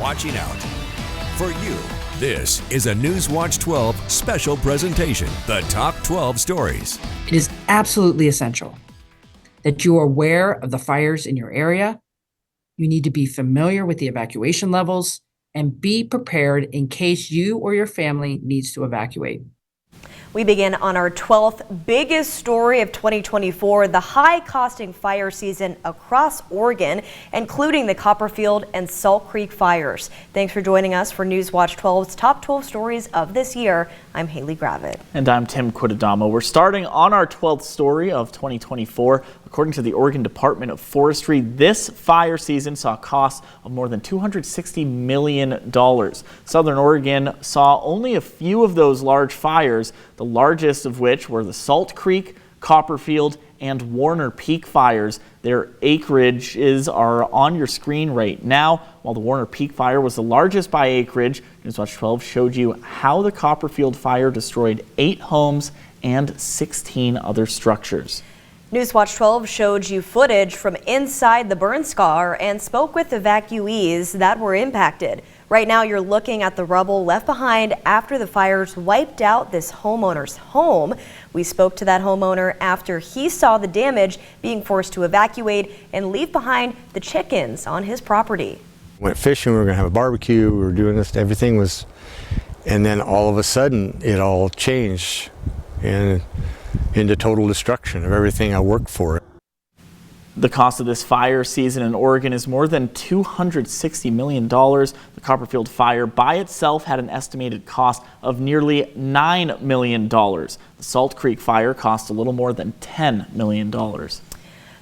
watching out. For you, this is a Newswatch 12 special presentation, the top 12 stories. It is absolutely essential that you are aware of the fires in your area. You need to be familiar with the evacuation levels and be prepared in case you or your family needs to evacuate. We begin on our 12th biggest story of 2024, the high-costing fire season across Oregon, including the Copperfield and Salt Creek fires. Thanks for joining us for Newswatch 12's top 12 stories of this year. I'm Hailey Gravitt. And I'm Tim Quitadamo. We're starting on our 12th story of 2024. According to the Oregon Department of Forestry, this fire season saw costs of more than $260 million. Southern Oregon saw only a few of those large fires, the largest of which were the Salt Creek, Copperfield, and Warner Peak fires. Their acreages are on your screen right now. While the Warner Peak fire was the largest by acreage, Newswatch 12 showed you how the Copperfield fire destroyed 8 homes and 16 other structures. Newswatch 12 showed you footage from inside the burn scar and spoke with evacuees that were impacted. Right now, you're looking at the rubble left behind after the fires wiped out this homeowner's home. We spoke to that homeowner after he saw the damage, being forced to evacuate and leave behind the chickens on his property. Went fishing, we were gonna have a barbecue, we were doing this, everything was, and then all of a sudden it all changed and into total destruction of everything I worked for. The cost of this fire season in Oregon is more than $260 million. The Copperfield fire by itself had an estimated cost of nearly $9 million. The Salt Creek fire cost a little more than $10 million.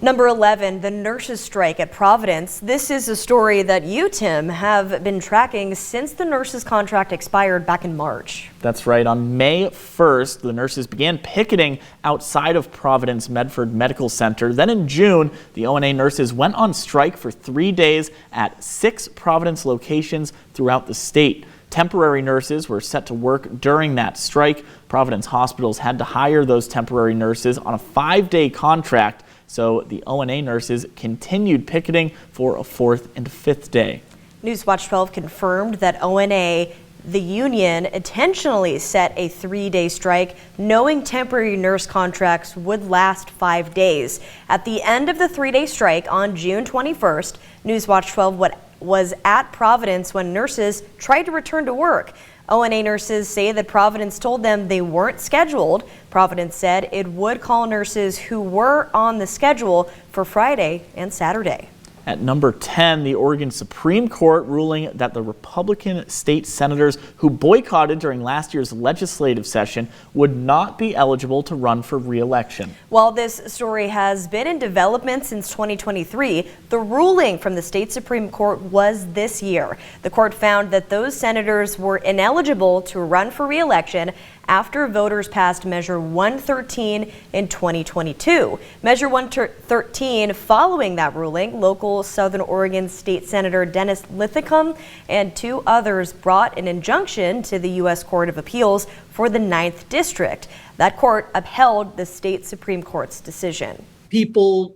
Number 11, the nurses' strike at Providence. This is a story that you, Tim, have been tracking since the nurses' contract expired back in March. That's right. On May 1st, the nurses began picketing outside of Providence Medford Medical Center. Then in June, the ONA nurses went on strike for 3 days at 6 Providence locations throughout the state. Temporary nurses were set to work during that strike. Providence hospitals had to hire those temporary nurses on a 5-day contract. So the ONA nurses continued picketing for a 4th and 5th day. Newswatch 12 confirmed that ONA, the union, intentionally set a 3-day strike, knowing temporary nurse contracts would last 5 days. At the end of the 3-day strike on June 21st, Newswatch 12 was at Providence when nurses tried to return to work. ONA nurses say that Providence told them they weren't scheduled. Providence said it would call nurses who were on the schedule for Friday and Saturday. At number 10, the Oregon Supreme Court ruling that the Republican state senators who boycotted during last year's legislative session would not be eligible to run for re-election. While this story has been in development since 2023, the ruling from the state Supreme Court was this year. The court found that those senators were ineligible to run for re-election after voters passed Measure 113 in 2022. Measure 113, following that ruling, local Southern Oregon State Senator Dennis Linthicum and 2 others brought an injunction to the U.S. Court of Appeals for the 9th District. That court upheld the state Supreme Court's decision. People,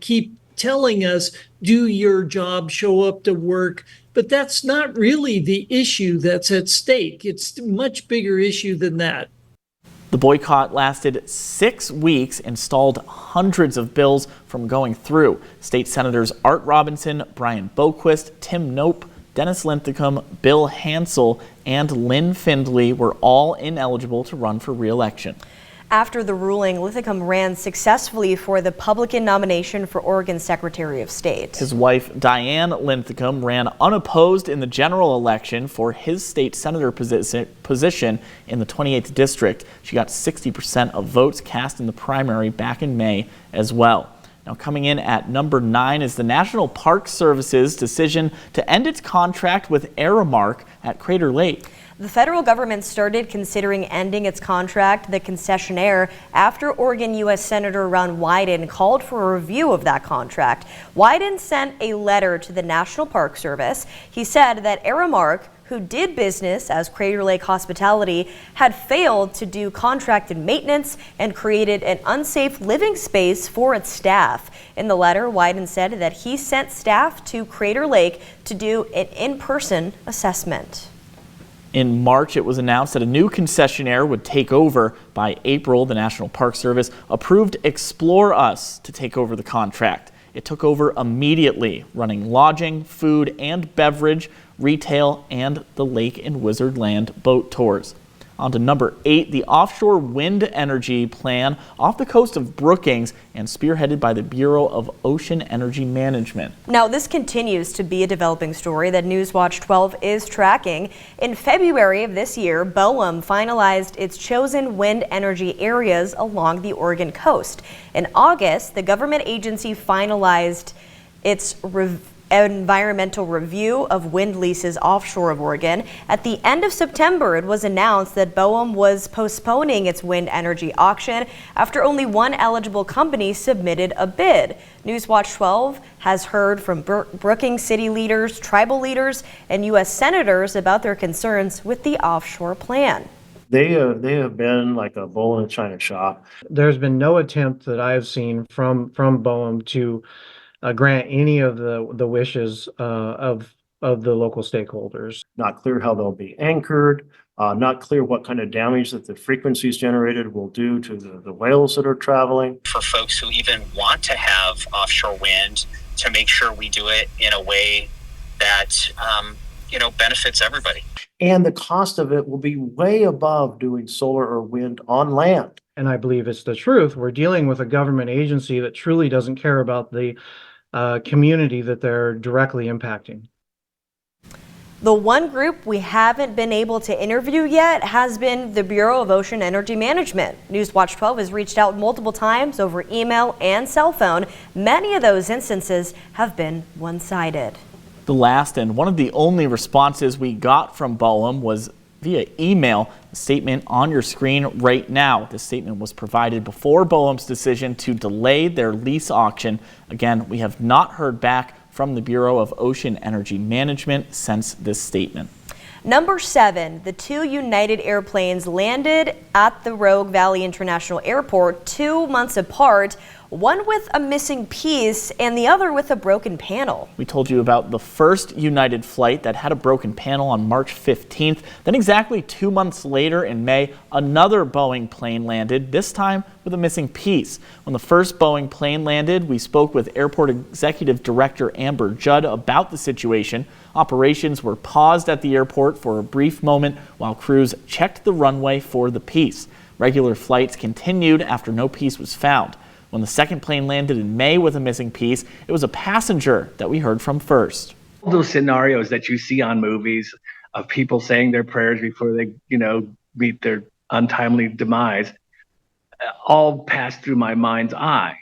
keep telling us, do your job, show up to work. But that's not really the issue that's at stake. It's a much bigger issue than that. The boycott lasted 6 weeks and stalled hundreds of bills from going through. State Senators Art Robinson, Brian Boquist, Tim Knope, Dennis Linthicum, Bill Hansel, and Lynn Findley were all ineligible to run for re-election. After the ruling, Linthicum ran successfully for the Republican nomination for Oregon Secretary of State. His wife, Diane Linthicum, ran unopposed in the general election for his state senator position in the 28th District. She got 60% of votes cast in the primary back in May as well. Now, coming in at number 9 is the National Park Service's decision to end its contract with Aramark at Crater Lake. The federal government started considering ending its contract, the concessionaire, after Oregon U.S. Senator Ron Wyden called for a review of that contract. Wyden sent a letter to the National Park Service. He said that Aramark, who did business as Crater Lake Hospitality, had failed to do contracted maintenance and created an unsafe living space for its staff. In the letter, Wyden said that he sent staff to Crater Lake to do an in-person assessment. In March, it was announced that a new concessionaire would take over. By April, the National Park Service approved Explore Us to take over the contract. It took over immediately, running lodging, food and beverage, retail, and the Lake and Wizard Land boat tours. On to number 8, the Offshore Wind Energy Plan off the coast of Brookings and spearheaded by the Bureau of Ocean Energy Management. Now, this continues to be a developing story that Newswatch 12 is tracking. In February of this year, BOEM finalized its chosen wind energy areas along the Oregon coast. In August, the government agency finalized its environmental review of wind leases offshore of Oregon. At the end of September, it was announced that BOEM was postponing its wind energy auction after only one eligible company submitted a bid. Newswatch 12 has heard from Brookings city leaders, tribal leaders, and U.S. senators about their concerns with the offshore plan. They have been like a bull in a china shop. There's been no attempt that I've seen from BOEM to grant any of the wishes of the local stakeholders. Not clear how they'll be anchored, not clear what kind of damage that the frequencies generated will do to the whales that are traveling. For folks who even want to have offshore wind, to make sure we do it in a way that benefits everybody. And the cost of it will be way above doing solar or wind on land. And I believe it's the truth. We're dealing with a government agency that truly doesn't care about the community that they're directly impacting. The one group we haven't been able to interview yet has been the Bureau of Ocean Energy Management. Newswatch 12 has reached out multiple times over email and cell phone. Many of those instances have been one-sided. The last and one of the only responses we got from BOEM was via email. A statement on your screen right now. This statement was provided before BOEM's decision to delay their lease auction. Again, we have not heard back from the Bureau of Ocean Energy Management since this statement. Number 7, the 2 United airplanes landed at the Rogue Valley International Airport 2 months apart, one with a missing piece and the other with a broken panel. We told you about the first United flight that had a broken panel on March 15th. Then exactly 2 months later in May, another Boeing plane landed, this time with a missing piece. When the first Boeing plane landed, we spoke with Airport Executive Director Amber Judd about the situation. Operations were paused at the airport for a brief moment while crews checked the runway for the piece. Regular flights continued after no piece was found. When the second plane landed in May with a missing piece, it was a passenger that we heard from first. All those scenarios that you see on movies of people saying their prayers before they, meet their untimely demise, all passed through my mind's eye.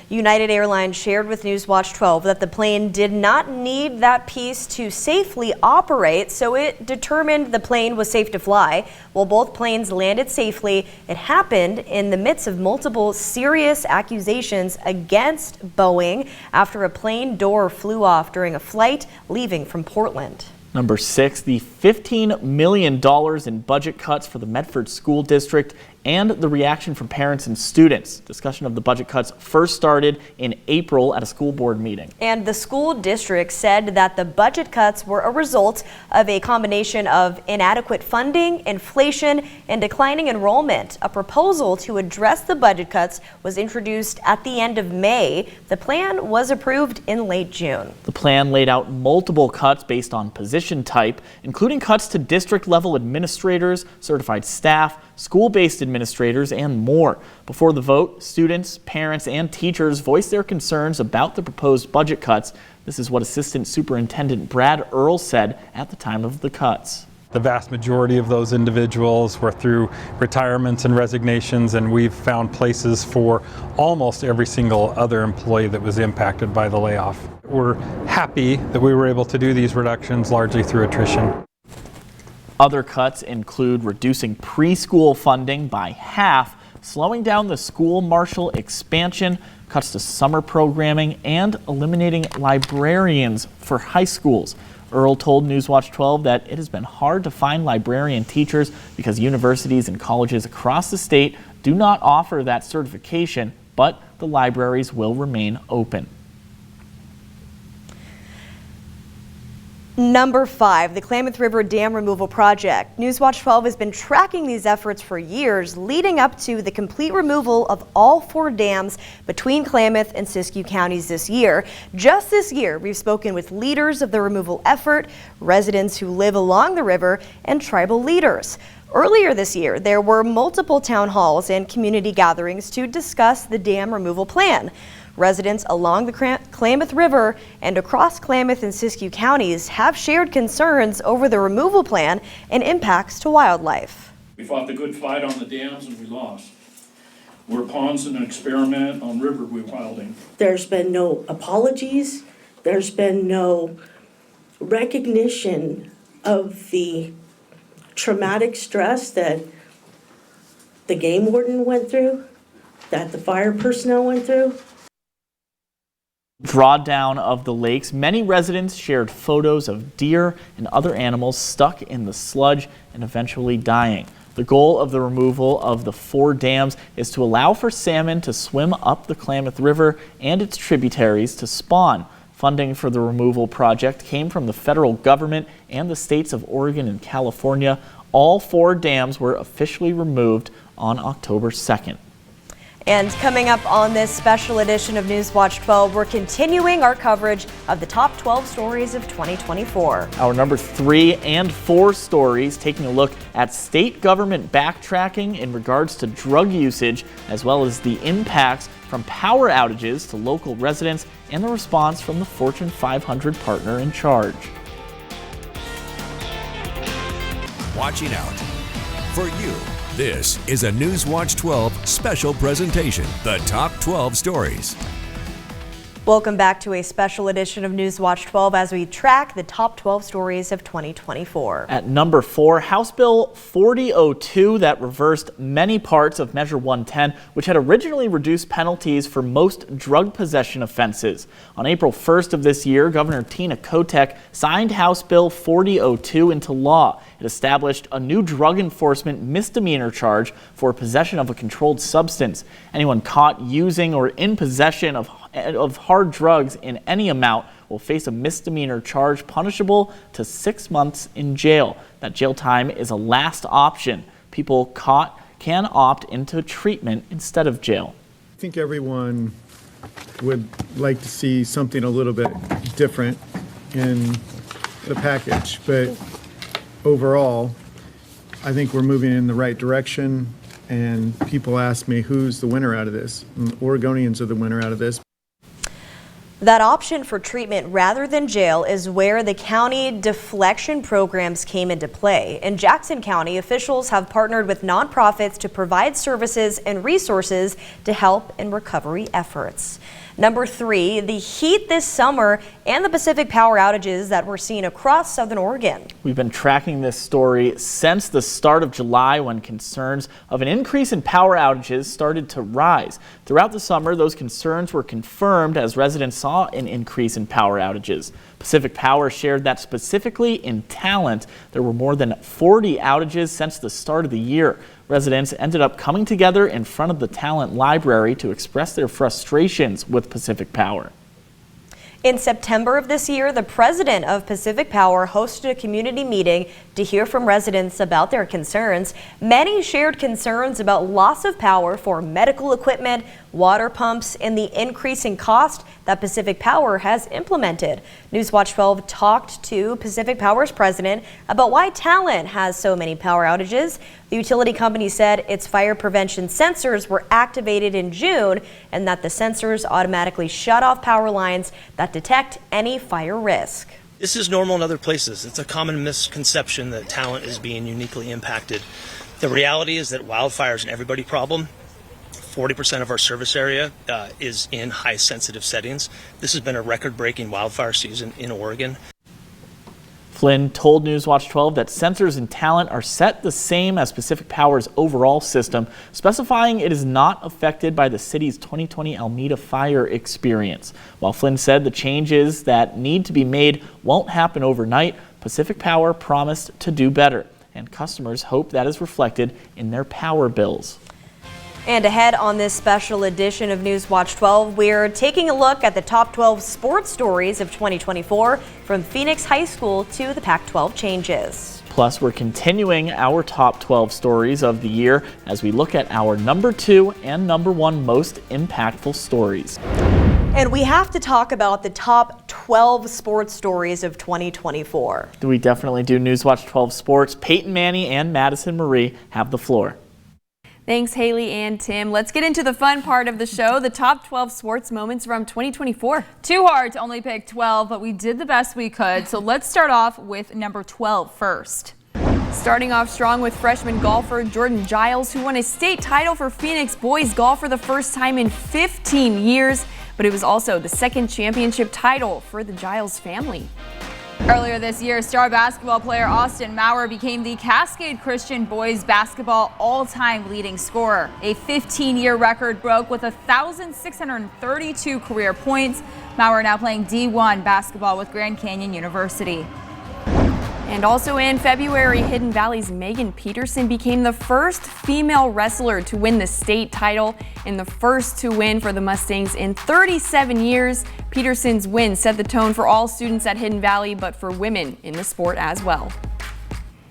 United Airlines shared with Newswatch 12 that the plane did not need that piece to safely operate, so it determined the plane was safe to fly. While both planes landed safely, it happened in the midst of multiple serious accusations against Boeing after a plane door flew off during a flight leaving from Portland. Number 6, the $15 million in budget cuts for the Medford School District and the reaction from parents and students. Discussion of the budget cuts first started in April at a school board meeting. And the school district said that the budget cuts were a result of a combination of inadequate funding, inflation, and declining enrollment. A proposal to address the budget cuts was introduced at the end of May. The plan was approved in late June. The plan laid out multiple cuts based on position type, including cuts to district-level administrators, certified staff, school-based administrators, and more. Before the vote, students, parents, and teachers voiced their concerns about the proposed budget cuts. This is what Assistant Superintendent Brad Earl said at the time of the cuts. The vast majority of those individuals were through retirements and resignations, and we've found places for almost every single other employee that was impacted by the layoff. We're happy that we were able to do these reductions largely through attrition. Other cuts include reducing preschool funding by half, slowing down the school marshal expansion, cuts to summer programming, and eliminating librarians for high schools. Earl told Newswatch 12 that it has been hard to find librarian teachers because universities and colleges across the state do not offer that certification, but the libraries will remain open. Number 5, the Klamath River Dam Removal Project. Newswatch 12 has been tracking these efforts for years, leading up to the complete removal of all 4 dams between Klamath and Siskiyou counties this year. Just this year, we've spoken with leaders of the removal effort, residents who live along the river, and tribal leaders. Earlier this year, there were multiple town halls and community gatherings to discuss the dam removal plan. Residents along the Klamath River and across Klamath and Siskiyou counties have shared concerns over the removal plan and impacts to wildlife. We fought the good fight on the dams and we lost. We're pawns in an experiment on river rewilding. There's been no apologies. There's been no recognition of the traumatic stress that the game warden went through, that the fire personnel went through. Drawdown of the lakes, many residents shared photos of deer and other animals stuck in the sludge and eventually dying. The goal of the removal of the 4 dams is to allow for salmon to swim up the Klamath River and its tributaries to spawn. Funding for the removal project came from the federal government and the states of Oregon and California. All 4 dams were officially removed on October 2nd. And coming up on this special edition of Newswatch 12, we're continuing our coverage of the top 12 stories of 2024. Our number 3 and 4 stories taking a look at state government backtracking in regards to drug usage, as well as the impacts from power outages to local residents and the response from the Fortune 500 partner in charge. Watching out for you. This is a Newswatch 12 special presentation, the top 12 stories. Welcome back to a special edition of Newswatch 12 as we track the top 12 stories of 2024. At number 4, House Bill 4002 that reversed many parts of Measure 110, which had originally reduced penalties for most drug possession offenses. On April 1st of this year, Governor Tina Kotek signed House Bill 4002 into law. It established a new drug enforcement misdemeanor charge for possession of a controlled substance. Anyone caught using or in possession of hard drugs in any amount will face a misdemeanor charge punishable to 6 months in jail. That jail time is a last option. People caught can opt into treatment instead of jail. I think everyone would like to see something a little bit different in the package, but overall, I think we're moving in the right direction, and people ask me who's the winner out of this, and Oregonians are the winner out of this. That option for treatment rather than jail is where the county deflection programs came into play. In Jackson County, officials have partnered with nonprofits to provide services and resources to help in recovery efforts. Number 3, the heat this summer and the Pacific Power outages that we're seeing across Southern Oregon. We've been tracking this story since the start of July, when concerns of an increase in power outages started to rise. Throughout the summer, those concerns were confirmed as residents saw an increase in power outages. Pacific Power shared that specifically in Talent, there were more than 40 outages since the start of the year. Residents ended up coming together in front of the Talent Library to express their frustrations with Pacific Power. In September of this year, the president of Pacific Power hosted a community meeting to hear from residents about their concerns. Many shared concerns about loss of power for medical equipment, water pumps, and the increasing cost that Pacific Power has implemented. Newswatch 12 talked to Pacific Power's president about why Talent has so many power outages. The utility company said its fire prevention sensors were activated in June and that the sensors automatically shut off power lines that detect any fire risk. This is normal in other places. It's a common misconception that Talent is being uniquely impacted. The reality is that wildfire is an everybody problem. 40% of our service area is in high sensitive settings. This has been a record-breaking wildfire season in Oregon. Flynn told Newswatch 12 that sensors and talent are set the same as Pacific Power's overall system, specifying it is not affected by the city's 2020 Almeda fire experience. While Flynn said the changes that need to be made won't happen overnight, Pacific Power promised to do better, and customers hope that is reflected in their power bills. And ahead on this special edition of Newswatch 12, we're taking a look at the top 12 sports stories of 2024, from Phoenix High School to the Pac-12 changes. Plus, we're continuing our top 12 stories of the year as we look at our number 2 and number 1 most impactful stories. And we have to talk about the top 12 sports stories of 2024. We definitely do. Newswatch 12 Sports. Peyton Manny and Madison Marie have the floor. Thanks, Haley and Tim. Let's get into the fun part of the show, the top 12 sports moments from 2024. Too hard to only pick 12, but we did the best we could. So let's start off with number 12 first. Starting off strong with freshman golfer Jordan Giles, who won a state title for Phoenix boys golf for the first time in 15 years. But it was also the second championship title for the Giles family. Earlier this year, star basketball player Austin Maurer became the Cascade Christian boys basketball all-time leading scorer. A 15-year record broke with 1,632 career points. Maurer now playing D1 basketball with Grand Canyon University. And also in February, Hidden Valley's Megan Peterson became the first female wrestler to win the state title and the first to win for the Mustangs in 37 years. Peterson's win set the tone for all students at Hidden Valley, but for women in the sport as well.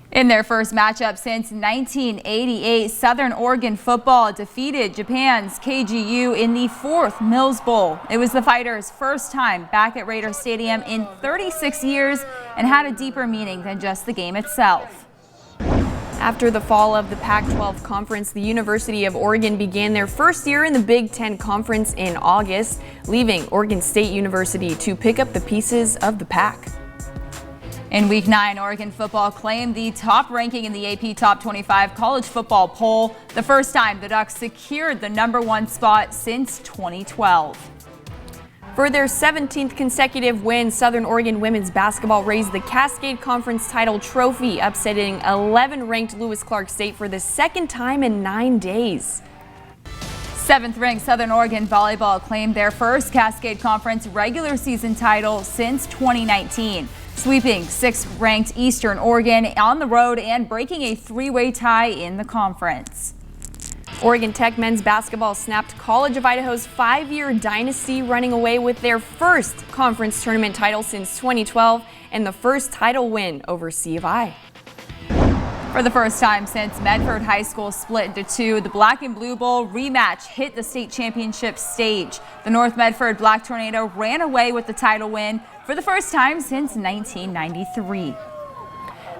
In their first matchup since 1988, Southern Oregon football defeated Japan's KGU in the 4th Mills Bowl. It was the Fighters' first time back at Raider Stadium in 36 years and had a deeper meaning than just the game itself. After the fall of the Pac-12 conference, the University of Oregon began their first year in the Big Ten Conference in August, leaving Oregon State University to pick up the pieces of the pack. In Week 9, Oregon football claimed the top ranking in the AP Top 25 college football poll, the first time the Ducks secured the number 1 spot since 2012. For their 17th consecutive win, Southern Oregon women's basketball raised the Cascade Conference title trophy, upsetting 11th-ranked Lewis Clark State for the second time in 9 days. 7th-ranked Southern Oregon volleyball claimed their first Cascade Conference regular season title since 2019. Sweeping 6th-ranked Eastern Oregon on the road and breaking a 3-way tie in the conference. Oregon Tech men's basketball snapped College of Idaho's 5-year dynasty, running away with their first conference tournament title since 2012 and the first title win over C of I. For the first time since Medford High School split into 2, the Black and Blue Bowl rematch hit the state championship stage. The North Medford Black Tornado ran away with the title win for the first time since 1993.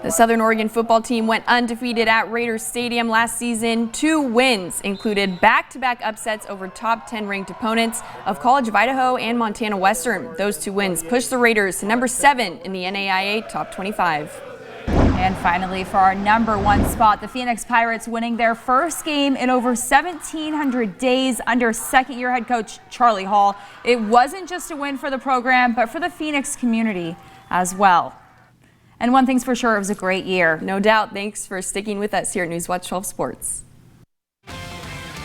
The Southern Oregon football team went undefeated at Raider Stadium last season. 2 wins included back-to-back upsets over top 10 ranked opponents of College of Idaho and Montana Western. Those 2 wins pushed the Raiders to number 7 in the NAIA Top 25. And finally, for our number 1 spot, the Phoenix Pirates winning their first game in over 1,700 days under second-year head coach Charlie Hall. It wasn't just a win for the program, but for the Phoenix community as well. And one thing's for sure, it was a great year. No doubt. Thanks for sticking with us here at Newswatch 12 Sports.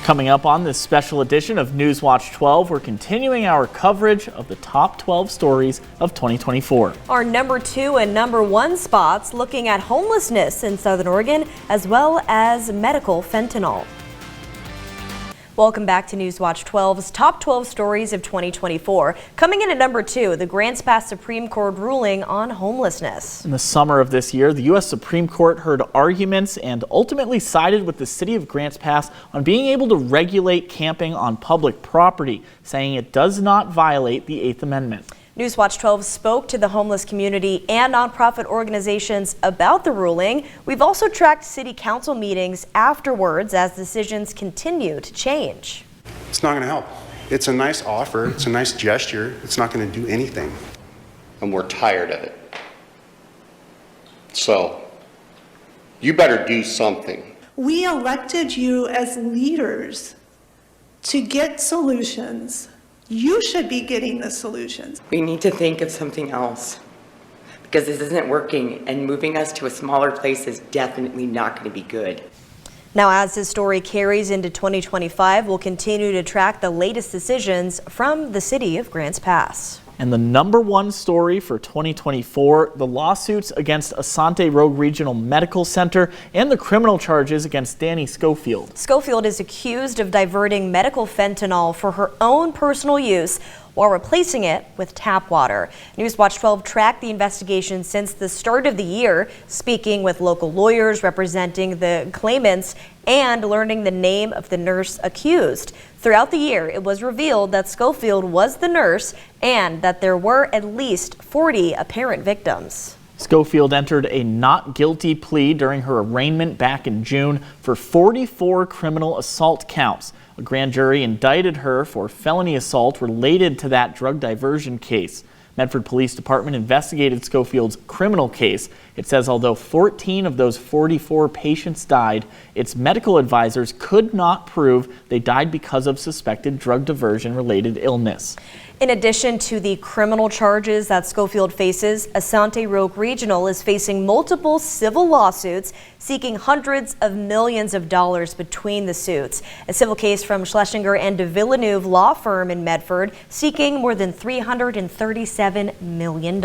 Coming up on this special edition of Newswatch 12, we're continuing our coverage of the top 12 stories of 2024. Our number 2 and number 1 spots looking at homelessness in Southern Oregon as well as medical fentanyl. Welcome back to Newswatch 12's Top 12 Stories of 2024. Coming in at number 2, the Grants Pass Supreme Court ruling on homelessness. In the summer of this year, the U.S. Supreme Court heard arguments and ultimately sided with the city of Grants Pass on being able to regulate camping on public property, saying it does not violate the 8th Amendment. Newswatch 12 spoke to the homeless community and nonprofit organizations about the ruling. We've also tracked city council meetings afterwards as decisions continue to change. It's not going to help. It's a nice offer. It's a nice gesture. It's not going to do anything. And we're tired of it. So, you better do something. We elected you as leaders to get solutions. You should be getting the solutions. We need to think of something else. because this isn't working, and moving us to a smaller place is definitely not going to be good. Now, as this story carries into 2025, we'll continue to track the latest decisions from the city of Grants Pass. And the number one story for 2024, the lawsuits against Asante Rogue Regional Medical Center and the criminal charges against Danny Schofield. Schofield is accused of diverting medical fentanyl for her own personal use while replacing it with tap water. Newswatch 12 tracked the investigation since the start of the year, speaking with local lawyers representing the claimants and learning the name of the nurse accused. Throughout the year, it was revealed that Schofield was the nurse and that there were at least 40 apparent victims. Schofield entered a not guilty plea during her arraignment back in June for 44 criminal assault counts. A grand jury indicted her for felony assault related to that drug diversion case. Medford Police Department investigated Schofield's criminal case. It says although 14 of those 44 patients died, its medical advisors could not prove they died because of suspected drug diversion-related illness. In addition to the criminal charges that Schofield faces, Asante Rogue Regional is facing multiple civil lawsuits seeking hundreds of millions of dollars between the suits. A civil case from Schlesinger and de Villeneuve law firm in Medford seeking more than $337 million.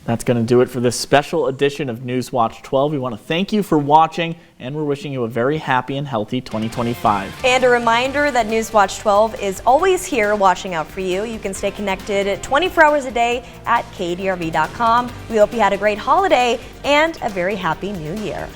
That's going to do it for this special edition of Newswatch 12. We want to thank you for watching, and we're wishing you a very happy and healthy 2025. And a reminder that Newswatch 12 is always here watching out for you. You can stay connected 24 hours a day at KDRV.com. We hope you had a great holiday and a very happy new year.